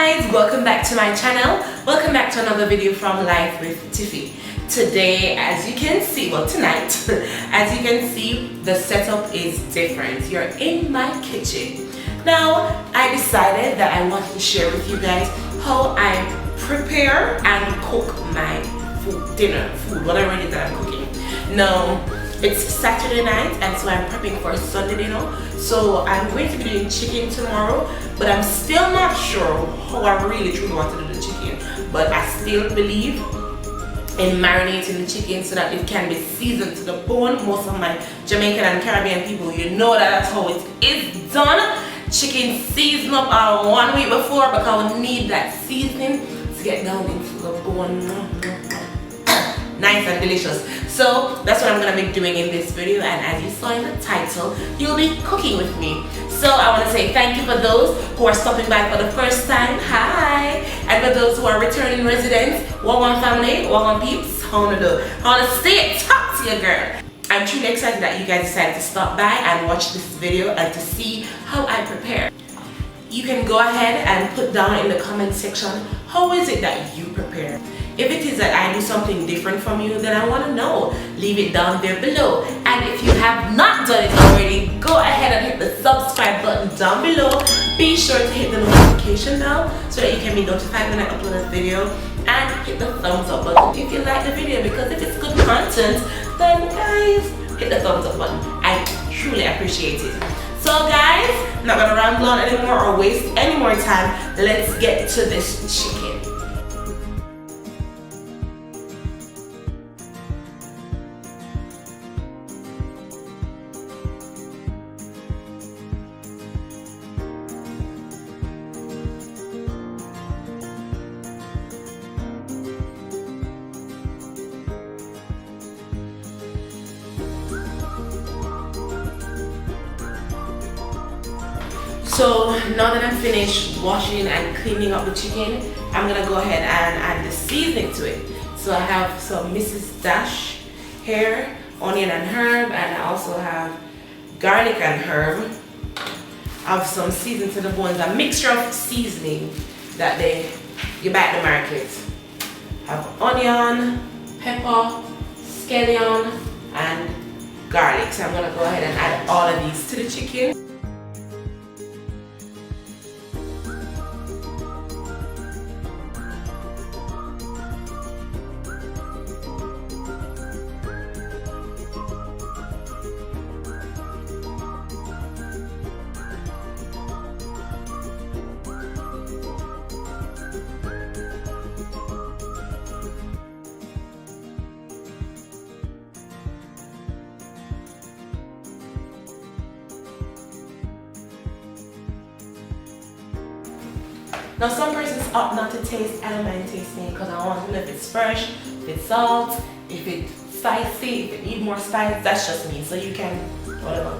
guys, welcome back to my channel. Welcome back to another video from Life with Tiffy. Today, as you can see, well tonight, as you can see, the setup is different. You're in my kitchen. Now, I decided that I wanted to share with you guys how I prepare and cook my food, whatever it is that I'm cooking. Now, it's Saturday night and so I'm prepping for Sunday dinner. So I'm going to be doing chicken tomorrow, but I'm still not sure how I really truly want to do the chicken. But I still believe in marinating the chicken so that it can be seasoned to the bone. Most of my Jamaican and Caribbean people, you know that's how it is done. Chicken season up 1 week before because we need that seasoning to get down into the bone. Nice and delicious. So that's what I'm gonna be doing in this video, and as you saw in the title, you'll be cooking with me. So I want to say thank you for those who are stopping by for the first time. Hi! And for those who are returning residents, welcome family, welcome peeps. I want to stay talk to you, girl. I'm truly excited that you guys decided to stop by and watch this video and to see how I prepare. You can go ahead and put down in the comment section, how is it that you prepare? If it is that I do something different from you, then I want to know. Leave it down there below. And if you have not done it already, go ahead and hit the subscribe button down below. Be sure to hit the notification bell so that you can be notified when I upload a video. And hit the thumbs up button if you like the video, because if it's good content, then guys, hit the thumbs up button. I truly appreciate it. So guys, I'm not gonna ramble on anymore or waste any more time. Let's get to this chicken. So now that I'm finished washing and cleaning up the chicken, I'm gonna go ahead and add the seasoning to it. So I have some Mrs. Dash here, onion and herb, and I also have garlic and herb. I have some seasoning to the bones, a mixture of seasoning that you buy at the market. I have onion, pepper, scallion, and garlic. So I'm gonna go ahead and add all of these to the chicken. Now some persons opt not to taste. I don't mind tasting because I want to know if it's fresh, if it's salt, if it's spicy, if it needs more spice. That's just me. So you can, whatever.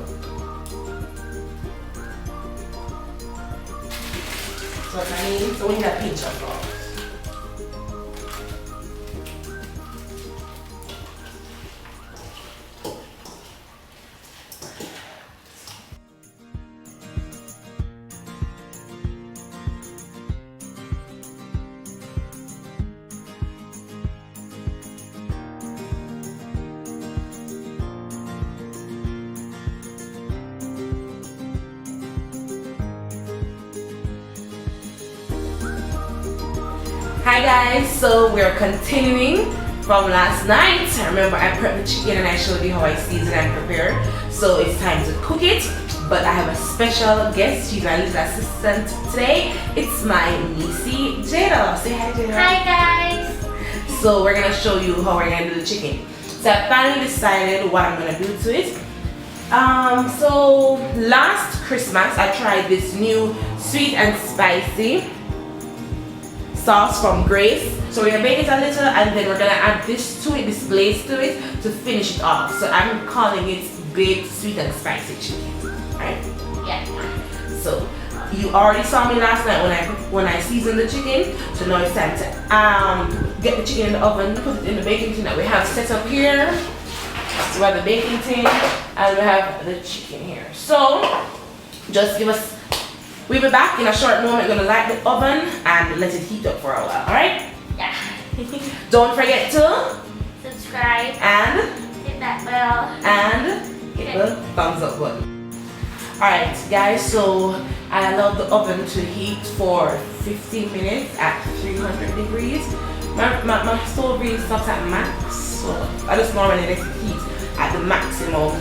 So what I mean, so we need a pinch of salt. Hi guys, so we're continuing from last night. Remember I prepped the chicken and I showed you how I season and prepare. So it's time to cook it, but I have a special guest. She's my little assistant today. It's my niecey Jada. Say hi Jada. Hi guys. So we're gonna show you how we're gonna do the chicken. So I finally decided what I'm gonna do to it. So last Christmas I tried this new sweet and spicy sauce from Grace. So we're gonna bake it a little and then we're gonna add this to it, this glaze to it to finish it off. So I'm calling it baked sweet and spicy chicken. Right? Yeah. So you already saw me last night when I seasoned the chicken. So now it's time to get the chicken in the oven, put it in the baking tin that we have set up here. So we have the baking tin and we have the chicken here. So just give us We'll be back in a short moment. We're gonna light the oven and let it heat up for a while. All right? Yeah. Don't forget to Subscribe. and Hit that bell. and hit the thumbs up button. All right, guys. So I allowed the oven to heat for 15 minutes at 300 degrees. My stove really stops at max, so I just normally let it heat at the maximum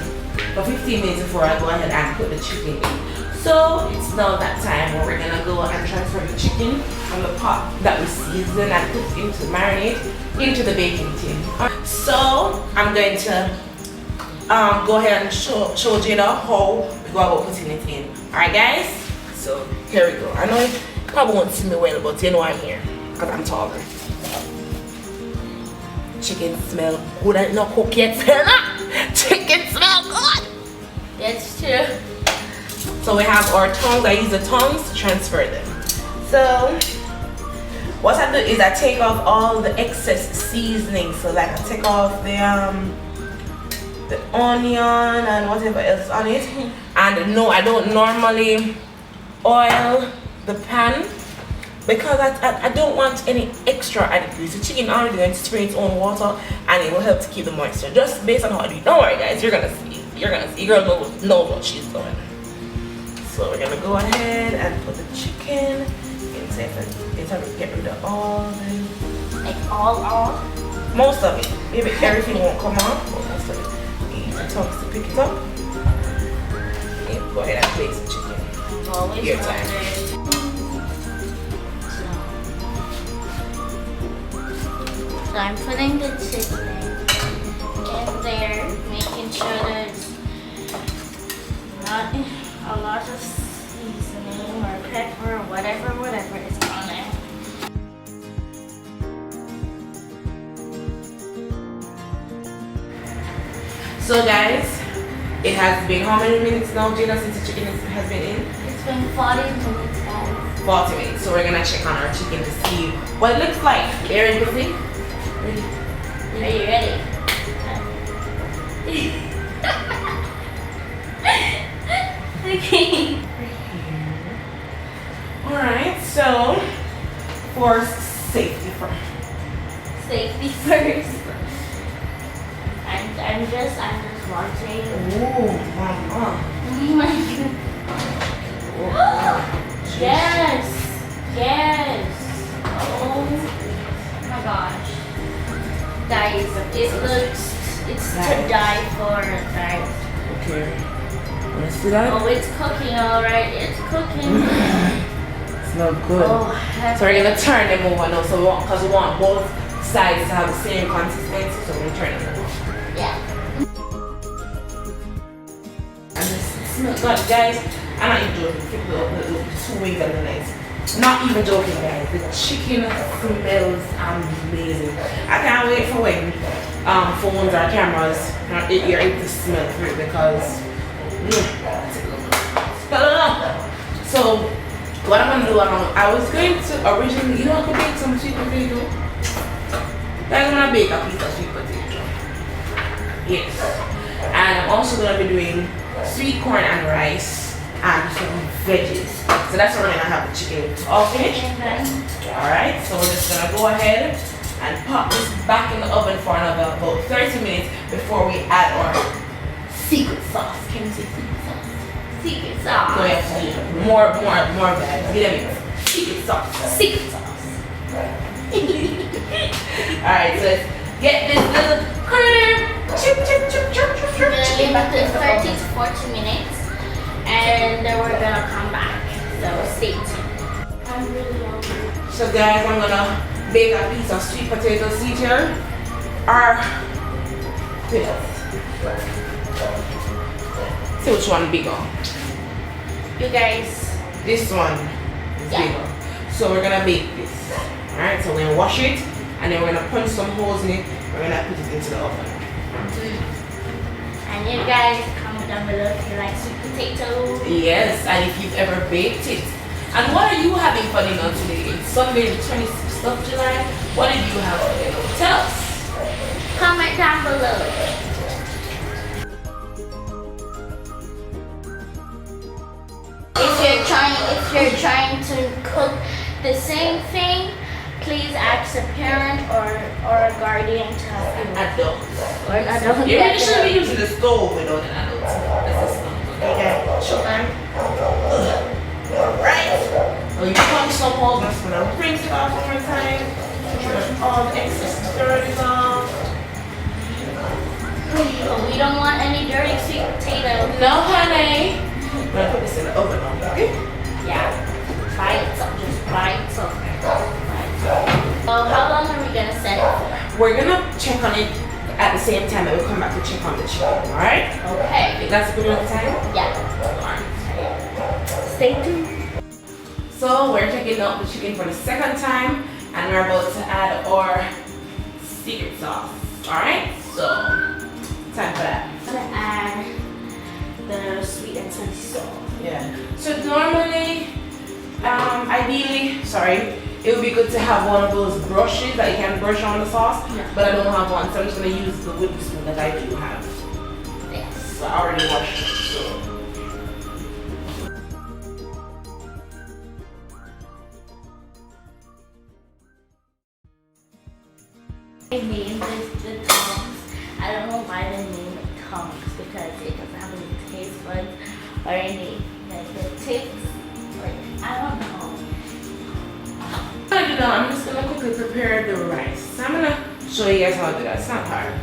for 15 minutes before I go ahead and put the chicken in. So it's now that time where we're gonna go and transfer the chicken from the pot that we seasoned and put into the marinade into the baking tin. So I'm going to go ahead and show Jada how we go about putting it in. Alright guys, so here we go. I know you probably won't see me well, but you know I'm here because I'm taller. Chicken smell good and not cooked yet. Chicken smell good. That's true. So we have our tongs. I use the tongs to transfer them. So what I do is I take off all the excess seasoning. So like I take off the onion and whatever else on it. And no, I don't normally oil the pan because I don't want any extra additives. The chicken already going to spray its own water and it will help to keep the moisture. Just based on how I do it. Don't worry guys, you're gonna see. You're gonna see. You're gonna know what she's doing. So we're gonna go ahead and put the chicken inside and get rid of all the... Like all? Most of it. Maybe everything won't come off, but most of it. Use the tongs to pick it up. Okay, go ahead and place the chicken. Always Your time. So I'm putting the chicken in there, making sure there's not a lot of seasoning or pepper or whatever is on it. So guys, it has been how many minutes now, Jada, since the chicken has been in? It's been 40 minutes, guys. 40 minutes. So we're gonna check on our chicken to see what it looks like. Aaron, you see? Ready? Are you ready? Okay. Alright, so for safety first. Safety first. I'm just watching. Oh, mama. Oh my god. Yes. Oh my gosh. Guys, it's to die for, guys. Okay. Wanna see that? Oh, it's cooking, alright. It's cooking. It's not good. Oh, So we're gonna turn them over now. So because we want both sides to have the same consistency, so we're gonna turn them over. yeah. And this smells good, guys. I'm not even joking. The two wings are nice. Not even joking, guys. The chicken smells amazing. I can't wait for when phones or cameras you're able to smell through it because so what I'm gonna do, I was going to originally, I could bake some sweet potato. I'm gonna bake a piece of sweet potato. Yes. And I'm also gonna be doing sweet corn and rice and some veggies. So that's what we're gonna have the chicken all finished. Alright, so we're just gonna go ahead and pop this back in the oven for another about 30 minutes before we add our secret sauce. Can you say secret sauce? Secret sauce. So we have to do more bags. Get them secret sauce. Secret sauce. Alright, so let's get this little critter. We're gonna leave it for 30 to 40 minutes and then we're gonna come back. So stay tuned. I'm really hungry. So guys, I'm gonna bake a piece of sweet potato seed here. Or see which one bigger. You guys. This one is bigger. So we're gonna bake this. Alright, so we're gonna wash it and then we're gonna punch some holes in it. We're gonna put it into the oven. And you guys comment down below if you like sweet potato. Yes, and if you've ever baked it. And what are you having for dinner today? It's Sunday the 26th of July. What did you have for dinner? Tell us. Comment down below. If you're trying to cook the same thing, please ask a parent or a guardian to help you. Adult. Or an adult. You really shouldn't be using the stove without an adult. That's just not good. Okay, chicken. Right. So you put some more, just gonna rinse it off one more time. Turn all the excess dirt is off. We don't want any dirty sweet potato. No, honey. I'm gonna put this in the oven now, okay? Yeah. Bites up, just bites up. So how long are we gonna set it for? We're gonna check on it at the same time that we come back to check on the chicken, alright? Okay. Think that's a good enough time? Yeah. Alright. Stay tuned. So we're checking out the chicken for the second time and we're about to add our secret sauce. Alright? So time for that. I'm gonna add the sweet and spicy sauce. Yeah. So normally, ideally, it would be good to have one of those brushes that you can brush on the sauce, Yeah. but I don't have one, so I'm just gonna use the wooden spoon that I do have. Yes. So I already washed it, so. They named the tongs. I don't know why they named it tongs because it doesn't have any taste buds or any like the tips. Like I don't know. I'm just gonna quickly prepare the rice. So I'm gonna show you guys how to do that. It's not hard.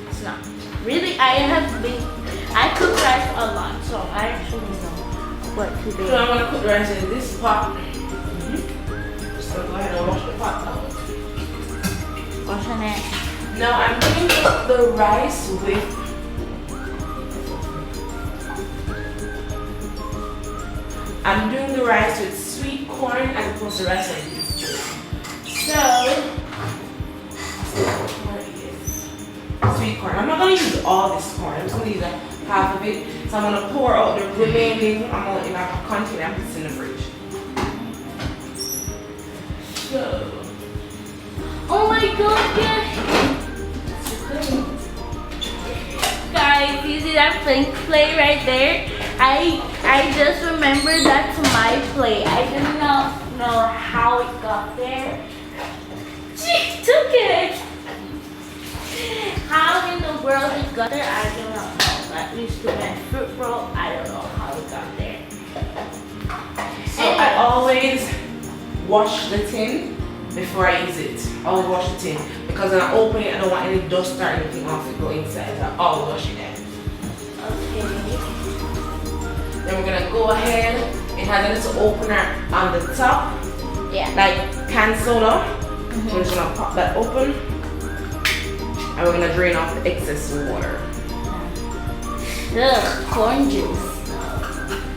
It's not. Really, I cook rice a lot, so I actually know what to do. So I'm gonna put the rice in this pot. Just gonna go ahead and wash the pot out. Washing it. Now I'm doing the rice with sweet corn as opposed to rice like this. So what is sweet corn? I'm not gonna use all this corn. I'm just gonna use half of it. So I'm gonna pour out the remaining amount in a container and put it in the fridge. So. Oh my god, guys, you see that pink plate right there? I just remembered that's my plate. I did not know how it got there. She took it. How in the world it got there, I do not know. At least to my fruit roll, I don't know how it got there. So I always wash the tin before I use it. I always wash the tin because when I open it, I don't want any dust or anything else to go inside. So I always wash it then. Okay. Then we're gonna go ahead. It has a little opener on the top, Yeah. like canned soda. So we're just gonna pop that open, and we're gonna drain off the excess water. Ugh, corn juice.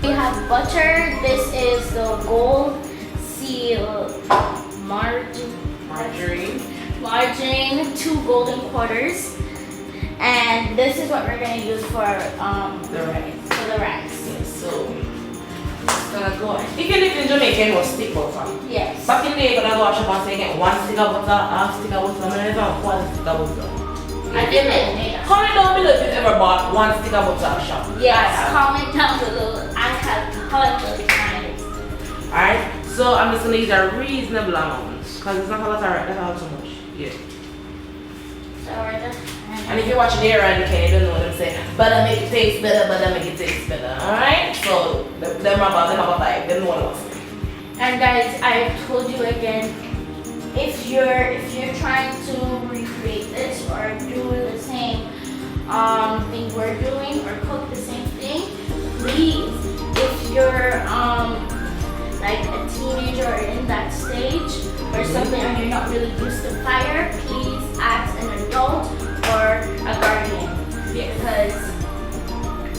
We have butter. This is the Gold Seal margarine, 2 golden quarters, and this is what we're gonna use for The rice. For the rice. Yeah, so it's gonna go. You can live in Jamaica, you know, stick butter. Yes. Back in the day, when I go to shop and say, get 1 stick of butter, half stick of butter, and then 1 stick of butter. I didn't. Comment down below if you've ever bought 1 stick of butter at a shop. Yes. Comment down below. I have tons of times. Alright, so I'm just gonna use a reasonable amount because it's not a lot, that's not too much. Yeah. So we're just. And if you're watching the around the can, you don't know what I'm saying. Butter make it taste better, butter make it taste better. Alright? So them about 5, them know what I'm saying. And guys, I told you again, if you're trying to recreate this or do the same thing we're doing or cook the same thing, please, if you're like a teenager or in that stage or something and you're not really used to fire, please ask an adult or a guardian. Yeah. Because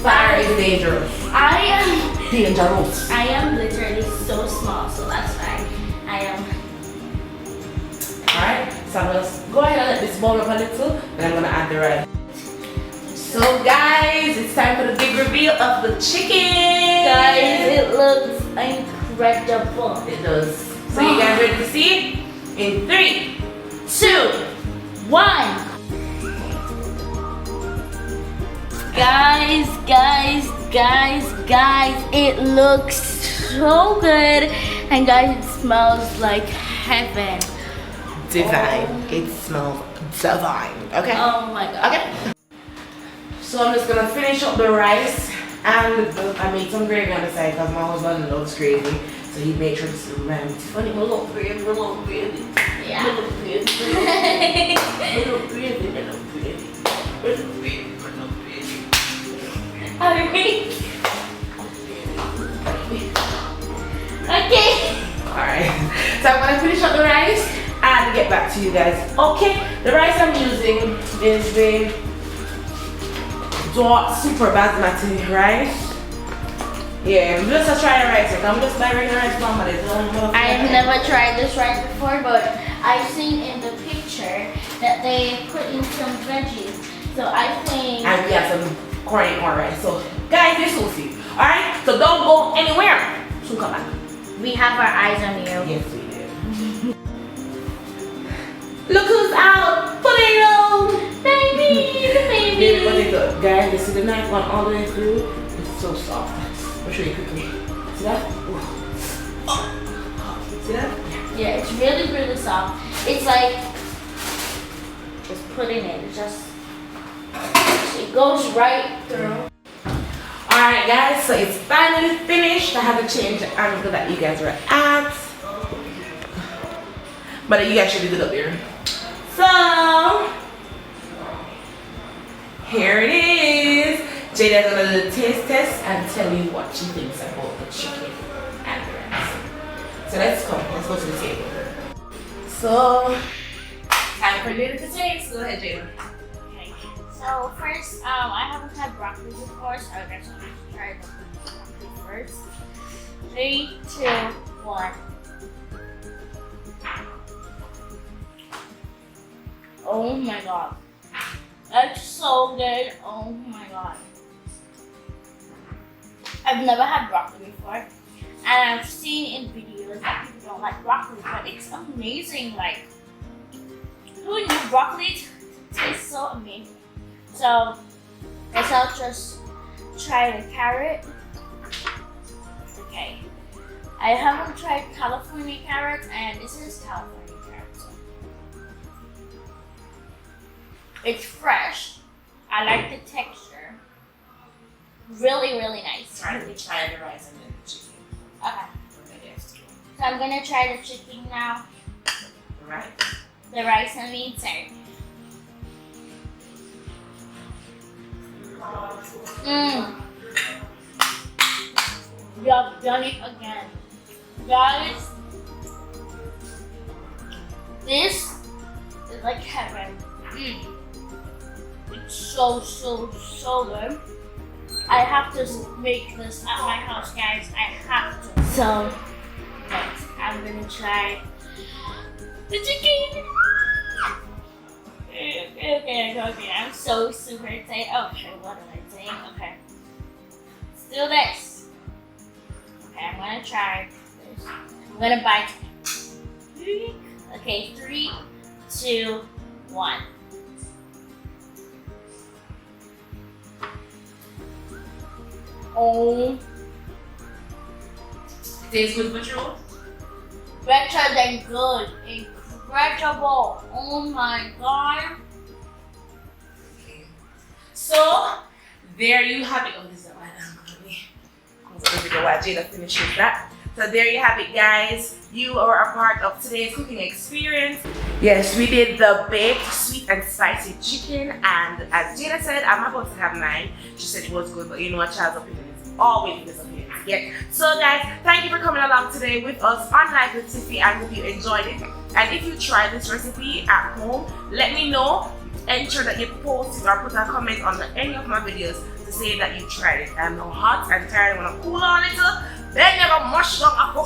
Fire is dangerous. Dangerous. I am literally so small, so that's why I am. Alright, so I'm gonna go ahead and let this boil up a little, then I'm gonna add the rice. So guys, it's time for the big reveal of the chicken. Guys, it looks incredible. It does. So you guys ready to see it? In 3, 2, 1. Guys, Guys, it looks so good, and guys, it smells like heaven. Divine. It smells divine. Okay. Oh my god. Okay. So I'm just gonna finish up the rice, and I made some gravy on the side because my husband loves gravy, so he made sure to remind me, Tiffany, we love gravy, we love gravy. Yeah. We love gravy. We love gravy. We love gravy. We love gravy. We love gravy. Okay. Alright, so I'm gonna finish up the rice and get back to you guys. Okay, the rice I'm using is the dark super basmati rice. Yeah, I'm just trying the rice. I'm just buying regular rice from, but I have never tried this rice before, but I've seen in the picture that they put in some veggies. So I think. And we have some corn and corn rice. So, guys, this will see. Alright, so don't go anywhere. Soon come back. We have our eyes on you. Yes, we do. Look who's out! Potato! Baby, the baby. Baby potato. Guys, you see the knife going all the way through? It's so soft. I'll show you quickly. See that? Ooh. Oh. See that? Yeah, it's really, really soft. It's like just putting it. It goes right through. Alright guys, so it's finally finished. I had to change the angle that you guys were at. But you guys should do it up here. So here it is. Jada's gonna do the taste test and tell you what she thinks about the chicken and the rice. So let's go to the table. So time for Jada to taste. Go ahead, Jada. So first, I haven't had broccoli before, so I guess I'm gonna try the broccoli first. 3, 2, 1. Oh my god. That's so good. Oh my god. I've never had broccoli before. And I've seen in videos that people don't like broccoli, but it's amazing. Like, who knew broccoli tastes so amazing? So, guess I'll just try the carrot. Okay. I haven't tried California carrots, and this is California carrot. So. It's fresh. I like the texture. Really, really nice. Try the rice and then the chicken. Okay. So I'm gonna try the chicken now. Right. The rice and meat, sorry. You have done it again. Guys, this is like heaven. It's so good. I have to make this at my house, guys. I have to. So, next, I'm gonna try the chicken. Okay. I'm so super excited. Okay, what am I saying? Okay. Let's do this. Okay, I'm gonna try this. I'm gonna bite. Okay, 3, 2, 1. Oh. Tastes good, Patrol? Better than good. Incredible. Oh my god. So, there you have it. Oh, this is a wide angle. While Jada finishes that. So there you have it, guys. You are a part of today's cooking experience. Yes, we did the baked sweet and spicy chicken, and as Jada said, I'm about to have mine. She said it was good, but you know what, child's opinion is always his opinion. Yeah. So guys, thank you for coming along today with us on Life with Tiffy. I hope you enjoyed it. And if you try this recipe at home, let me know. Ensure that you post it or put a comment on any of my videos to say that you tried it. I'm now hot and tired. I want to cool on a little. Then you go mush down a hole.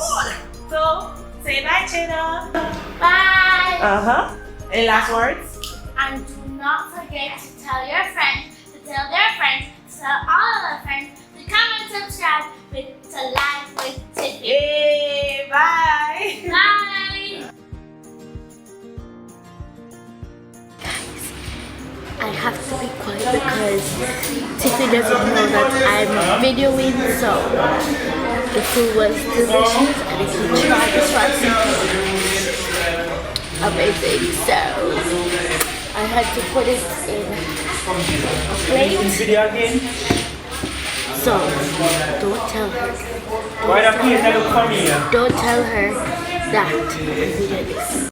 So say bye, Jada. Bye. Any last words? And do not forget to tell your friends, to tell their friends, to tell all of their friends to come and subscribe to Life with Tiffy. Yay! Bye. Bye. I have to be quiet because Tiffy doesn't know that I'm videoing, so the food was delicious, and if you try this recipe, amazing. So I had to put it in a plate. So don't tell her. Don't tell her that I did this.